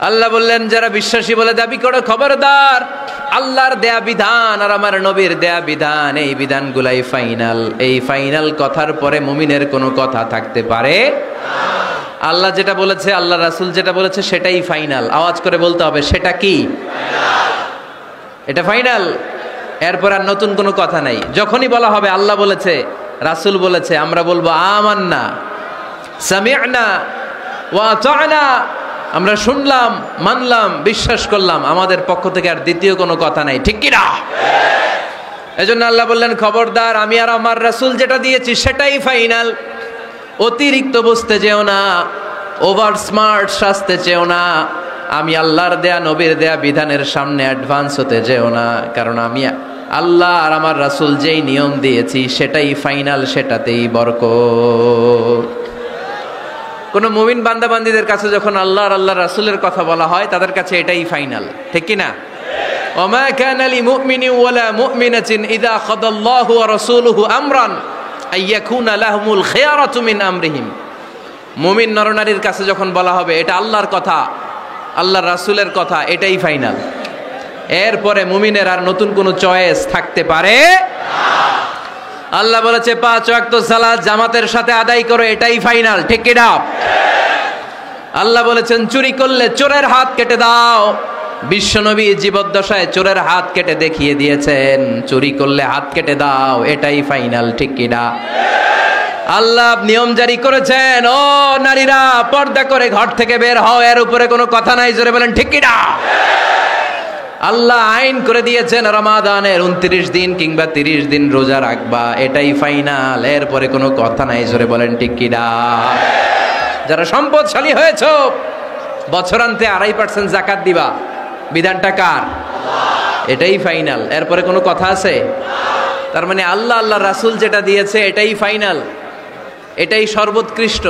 আল্লাহ বললেন যারা বিশ্বাসী বলে দাবি করে খবরদার, আল্লাহর দেয়া বিধান আর আমার নবীর দেয়া বিধান, এই বিধানগুলাই ফাইনাল। এই ফাইনাল কথার পরে মুমিনের কোনো কথা থাকতে পারে না। আল্লাহ যেটা বলেছে, আল্লাহ রাসূল যেটা বলেছে সেটাই ফাইনাল। আওয়াজ করে বলতে হবে সেটা কি? এটা ফাইনাল। এরপর আর নতুন কোনো কথা নাই। যখনই বলা হবে আল্লাহ বলেছে, রাসূল বলেছে, আমরা বলবো আমান্না সামি'না ওয়া আতা'না, আমরা শুনলাম, মানলাম, বিশ্বাস করলাম। আমাদের পক্ষ থেকে আর দ্বিতীয় কোনো কথা নাই, ঠিক কি না? এজন্য আল্লাহ বললেন খবরদার, আমি আর আমার রাসূল যেটা দিয়েছি সেটাই ফাইনাল। অতিরিক্ত বুঝতে যেও না, ওভার স্মার্ট সাজতে চেও না। আমি আল্লাহর দেয়া নবীর দেয়া বিধানের সামনে অ্যাডভান্স হতে যেও না, কারণ আমি আল্লাহ আর আমার রাসূল যেই নিয়ম দিয়েছি সেটাই ফাইনাল, সেটাতেই বরকত। কোন মুমিন বান্দাবান্দীদের কাছে যখন আল্লাহর আল্লাহ রাসূলের কথা বলা হয় তাদের কাছে এটাই ফাইনাল, ঠিক কি না? ওমা কানা লিমুমিনিন ওয়ালা মুমিনাতিন ইযা খাদাল্লাহু ওয়া রাসূলুহু আমরান আইয়াকুনা লাহুমুল খিয়ারাতু মিন আমরিহিম। মুমিন নরনারীর কাছে যখন বলা হবে এটা আল্লাহর কথা, আল্লাহর রাসূলের কথা, এটাই ফাইনাল। এরপরে মুমিনের আর নতুন কোনো চয়েস থাকতে পারে না। আল্লাহ বলেছে 5 ওয়াক্ত সালাত জামাতের সাথে আদায় করো, এটাই ফাইনাল, ঠিক কি না? আল্লাহ বলেছেন চুরি করলে চোরের হাত কেটে দাও। বিশ্বনবী জীবদ্দশায় চোরের হাত কেটে দেখিয়ে দিয়েছেন, চুরি করলে হাত কেটে দাও, এটাই ফাইনাল, ঠিক কি না? আল্লাহ নিয়ম জারি করেছেন, ও নারীরা পর্দা করে ঘর থেকে বের হও, এর উপরে কোনো কথা নাই, জোরে বলেন ঠিক কি না? আল্লাহ আইন করে দিয়েছেন রমাদানের 29 দিন কিংবা 30 দিন রোজা রাখবা, এটাই ফাইনাল, এরপরে কোনো কথা নাই, জোরে বলেন ঠিক কি না? যারা সম্পদশালী হয়েছো বছরান্তে 2.5% যাকাত দিবা, বিধানটা কার? এটাই ফাইনাল, এরপরে কোনো কথা আছে? তার মানে আল্লাহ আল্লাহ রাসূল যেটা দিয়েছে এটাই ফাইনাল, এটাই সর্বোৎকৃষ্ট।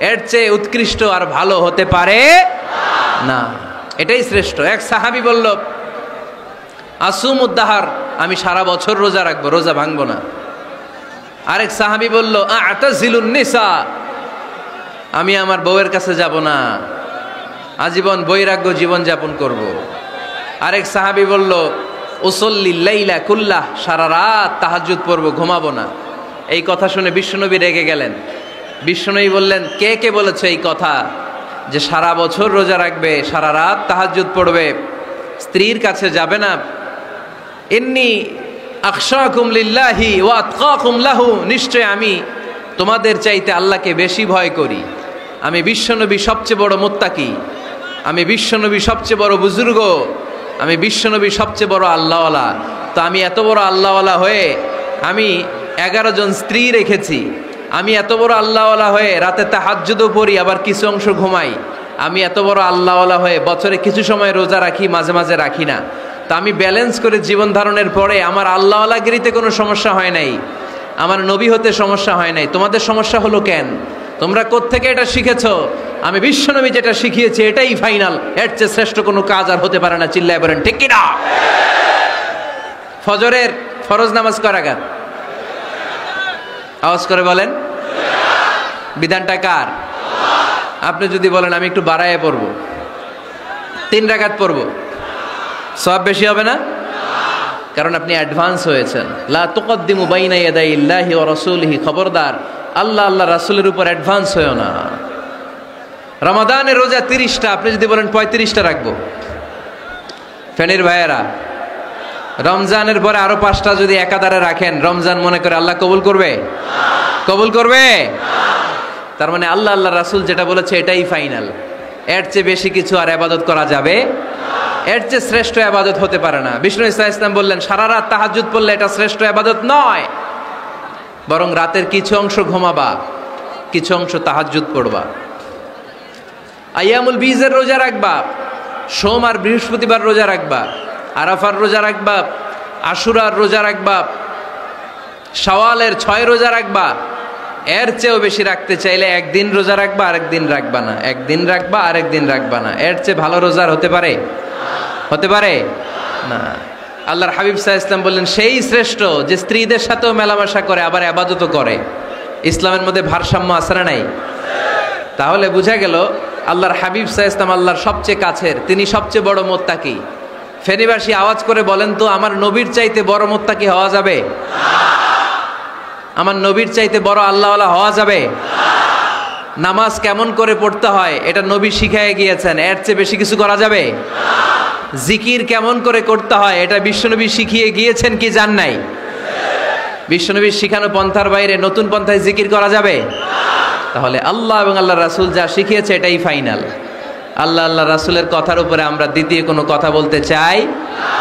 এর চেয়ে উৎকৃষ্ট আর ভালো হতে পারে না, এটাই শ্রেষ্ঠ। এক সাহাবী বলল আসুমুদ্দাহার, আমি সারা বছর রোজা রাখবো, রোজা ভাঙবো না। আরেক সাহাবী বলল আ'তাজিলুন নিসা, আমি আমার বউয়ের কাছে যাব না, আজীবন বৈরাগ্য জীবন যাপন করব। আরেক সাহাবী বলল উসল্লি লাইলা কুল্লাহ, সারা রাত তাহাজ্জুদ পড়ব, ঘুমাবো না। এই কথা শুনে বিশ্বনবী রেগে গেলেন। বিশ্বনবী বললেন কে কে বলেছে এই কথা যে সারা বছর রোজা রাখবে, সারা রাত তাহাজ্জুদ পড়বে, স্ত্রীর কাছে যাবে না? ইন্নী আখশাকুম লিল্লাহি ওয়া আতকাকুম লাহু, নিশ্চয় আমি তোমাদের চাইতে আল্লাহকে বেশি ভয় করি। আমি বিশ্বনবী সবচেয়ে বড় মুত্তাকি, আমি বিশ্বনবী সবচেয়ে বড় বুজুর্গ, আমি বিশ্বনবী সবচেয়ে বড় আল্লাহওয়ালা। তো আমি এত বড় আল্লাহওয়ালা হয়ে আমি 11 জন স্ত্রী রেখেছি, আমি এত বড় আল্লাহওয়ালা হয়ে রাতে তাহাজ্জুদও পড়ি, আবার কিছু অংশ ঘুমাই। আমি এত বড় আল্লাহওয়ালা হয়ে বছরে কিছু সময় রোজা রাখি, মাঝে মাঝে রাখি না। তা আমি ব্যালেন্স করে জীবন ধারণের পরে আমার আল্লাহওয়ালাগিরিতে কোনো সমস্যা হয় নাই, আমার নবী হতে সমস্যা হয় নাই। তোমাদের সমস্যা হলো কেন? তোমরা কোত্থেকে এটা শিখেছো? আমি বিশ্বনবী যেটা শিখিয়েছি এটাই ফাইনাল, এর চেয়ে শ্রেষ্ঠ কোনো কাজ আর হতে পারে না। চিল্লায় বলেন ঠিক কি না? ফজরের ফরজ নামাজ কয় রাকাত? আওয়াজ করে বলেন। বিধানটা কার? আপনি যদি বলেন আমি একটু বাড়ায় পড়বো, 3 রাকাত পড়বো, সওয়াব বেশি হবে না? কারণ আপনি অ্যাডভান্স হয়েছেন। লা তুকদ্দিমু বাইনা ইয়াদাইল্লাহি ওয়া রাসূলিহি, খবরদার আল্লাহ আল্লাহ রাসূলের উপর অ্যাডভান্স হয়ো না। রমাদানের রোজা 30টা, আপনি যদি বলেন 35টা রাখবো, ফেনীর ভাইয়েরা রমজানের পরে আরো 5টা যদি একাধারে রাখেন, রমজান মনে করে আল্লাহ কবুল করবে? কবুল করবে? তার মানে আল্লাহ আল্লাহ রাসূল যেটা বলেছে এটাই ফাইনাল, এর চেয়ে বেশি কিছু আর ইবাদত করা যাবে, এর চেয়ে শ্রেষ্ঠ ইবাদত হতে পারে না। বিষ্ণু ইসলাম বললেন সারা রাত তাহাজ্জুদ পড়লে এটা শ্রেষ্ঠ ইবাদত নয়, বরং রাতের কিছু অংশ ঘুমাবা, কিছু অংশ তাহাজ্জুদ পড়বা। আইয়ামুল বীজের রোজা রাখবা, সোম আর বৃহস্পতিবার রোজা রাখবা, আরাফার রোজা রাখবা, আশুরার রোজা রাখবা, শাওয়ালের 6 রোজা রাখবা। এর চেয়েও বেশি রাখতে চাইলে একদিন রোজা রাখবা, আরেকদিন রাখবা না, একদিন রাখবা, আরেকদিন রাখবা না। এর চেয়ে ভালো রোজার হতে পারে? হতে পারে না। আল্লাহর হাবিব সাল্লাল্লাহু আলাইহি ওয়াসাল্লাম বললেন সেই শ্রেষ্ঠ যে স্ত্রীদের সাথেও মেলামেশা করে, আবার ইবাদতও করে। ইসলামের মধ্যে ভারসাম্য আছে না নাই? তাহলে বোঝা গেল আল্লাহর হাবিব সাল্লাল্লাহু আলাইহি ওয়াসাল্লাম আল্লাহর সবচেয়ে কাছের, তিনি সবচেয়ে বড় মুত্তাকি। ফেনীবাসী আওয়াজ করে বলেন তো, আমার নবীর চাইতে বড় মুত্তাকি হওয়া যাবে? আমার নবীর চাইতে বড় আল্লাহওয়ালা হওয়া যাবে? নামাজ কেমন করে পড়তে হয় এটা নবী শিখায় গিয়েছেন, এর চেয়ে বেশি কিছু করা যাবে? জিকির কেমন করে করতে হয় এটা বিশ্বনবী শিখিয়ে গিয়েছেন কি জান নাই? বিশ্বনবীর শিখানো পন্থার বাইরে নতুন পন্থায় জিকির করা যাবে? তাহলে আল্লাহ এবং আল্লাহ রাসূল যা শিখিয়েছে এটাই ফাইনাল। আল্লাহ আল্লাহ রাসূলের কথার উপরে আমরা দ্বিতীয় কোনো কথা বলতে চাই না।